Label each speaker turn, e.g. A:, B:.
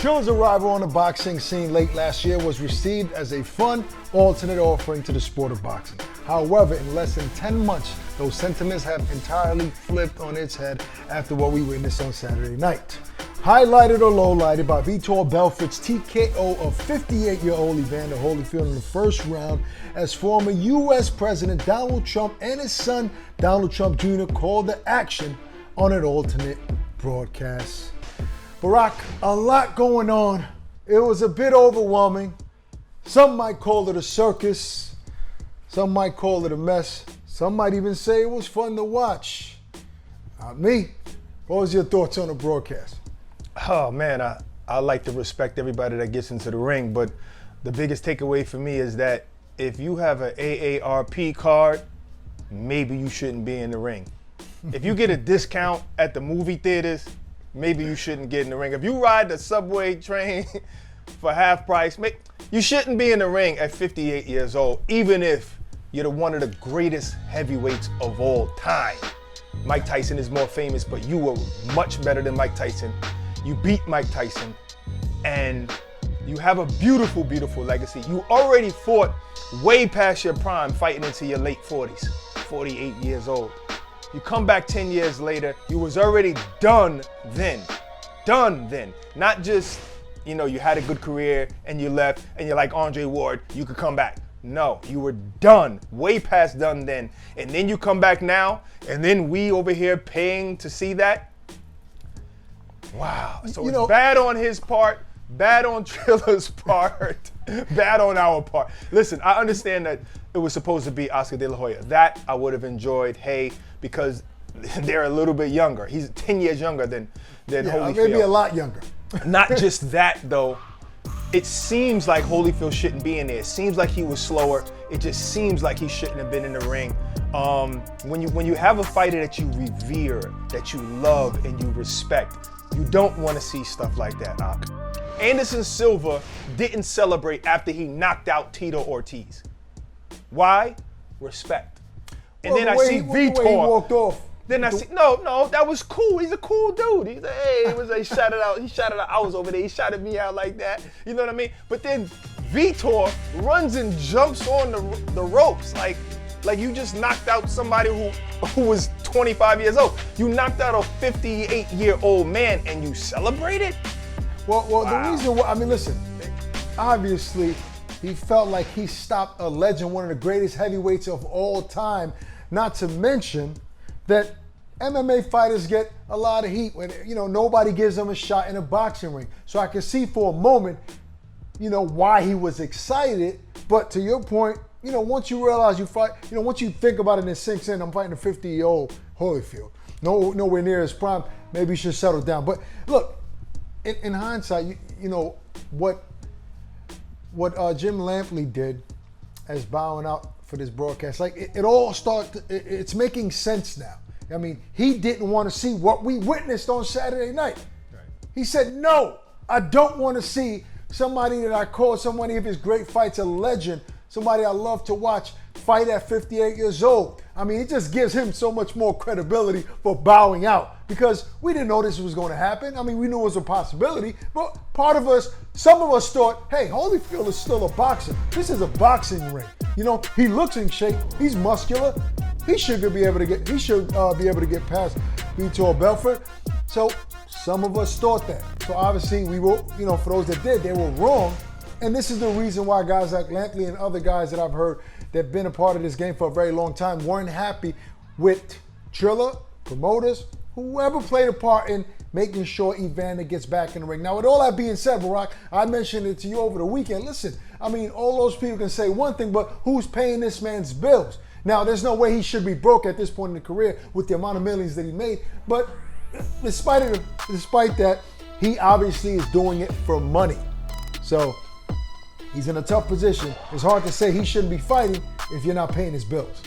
A: Trilla's arrival on the boxing scene late last year was received as a fun, alternate offering to the sport of boxing. However, in less than 10 months, those sentiments have entirely flipped on its head after what we witnessed on Saturday night. Highlighted or lowlighted by Vitor Belfort's TKO of 58-year-old Evander Holyfield in the first round, as former U.S. President Donald Trump and his son Donald Trump Jr. called the action on an alternate broadcast. Barack, a lot going on. It was a bit overwhelming. Some might call it a circus. Some might call it a mess. Some might even say it was fun to watch. Not me. What was your thoughts on the broadcast?
B: Oh man, I like to respect everybody that gets into the ring, but the biggest takeaway for me is that if you have an AARP card, maybe you shouldn't be in the ring. If you get a discount at the movie theaters, maybe you shouldn't get in the ring. If you ride the subway train for half price, you shouldn't be in the ring at 58 years old, even if you're one of the greatest heavyweights of all time. Mike Tyson is more famous, but you were much better than Mike Tyson. You beat Mike Tyson, and you have a beautiful, beautiful legacy. You already fought way past your prime, fighting into your late 40s, 48 years old. You come back 10 years later, you was already done then. Not just, you had a good career and you left and you're like Andre Ward, you could come back. No, you were done, way past done then. And then you come back now, and then we over here paying to see that. Wow, so it's bad on his part, bad on Trilla's part, bad on our part. Listen, I understand that it was supposed to be Oscar De La Hoya. That I would have enjoyed, because they're a little bit younger. He's 10 years younger than Holyfield.
A: Maybe a lot younger.
B: Not just that though, it seems like Holyfield shouldn't be in there. It seems like he was slower. It just seems like he shouldn't have been in the ring. When you have a fighter that you revere, that you love and you respect, you don't want to see stuff like that, Ak. Anderson Silva didn't celebrate after he knocked out Tito Ortiz. Why? Respect. And then I see Vitor.
A: The way he walked off.
B: Then I see, no, that was cool. He's a cool dude. He's like, hey, he shot it out. He shot it out. I was over there. He shot me out like that. You know what I mean? But then Vitor runs and jumps on the ropes like you just knocked out somebody who was 25 years old. You knocked out a 58-year-old man and you celebrated?
A: Well, wow. The reason why, listen, obviously he felt like he stopped a legend, one of the greatest heavyweights of all time, not to mention that MMA fighters get a lot of heat when, nobody gives them a shot in a boxing ring. So I can see for a moment, why he was excited, but to your point, once you realize you fight, once you think about it and it sinks in, I'm fighting a 50-year-old Holyfield. Nowhere near his prime. Maybe you should settle down. But look, in hindsight, what Jim Lampley did as bowing out for this broadcast, it all started, it's making sense now. He didn't want to see what we witnessed on Saturday night. Right. He said, no, I don't want to see somebody that I call somebody of his great fights a legend, somebody I love to watch, fight at 58 years old. It just gives him so much more credibility for bowing out because we didn't know this was going to happen. We knew it was a possibility, but some of us thought, hey, Holyfield is still a boxer. This is a boxing ring. He looks in shape. He's muscular. He should be able to get get past Vitor Belfort. So some of us thought that. So obviously we were, for those that did, they were wrong. And this is the reason why guys like Lampley and other guys that I've heard that have been a part of this game for a very long time weren't happy with Trilla, promoters, whoever played a part in making sure Evander gets back in the ring. Now, with all that being said, Barack, I mentioned it to you over the weekend. Listen, all those people can say one thing, but who's paying this man's bills? Now, there's no way he should be broke at this point in the career with the amount of millions that he made. But despite that, he obviously is doing it for money. So he's in a tough position. It's hard to say he shouldn't be fighting if you're not paying his bills.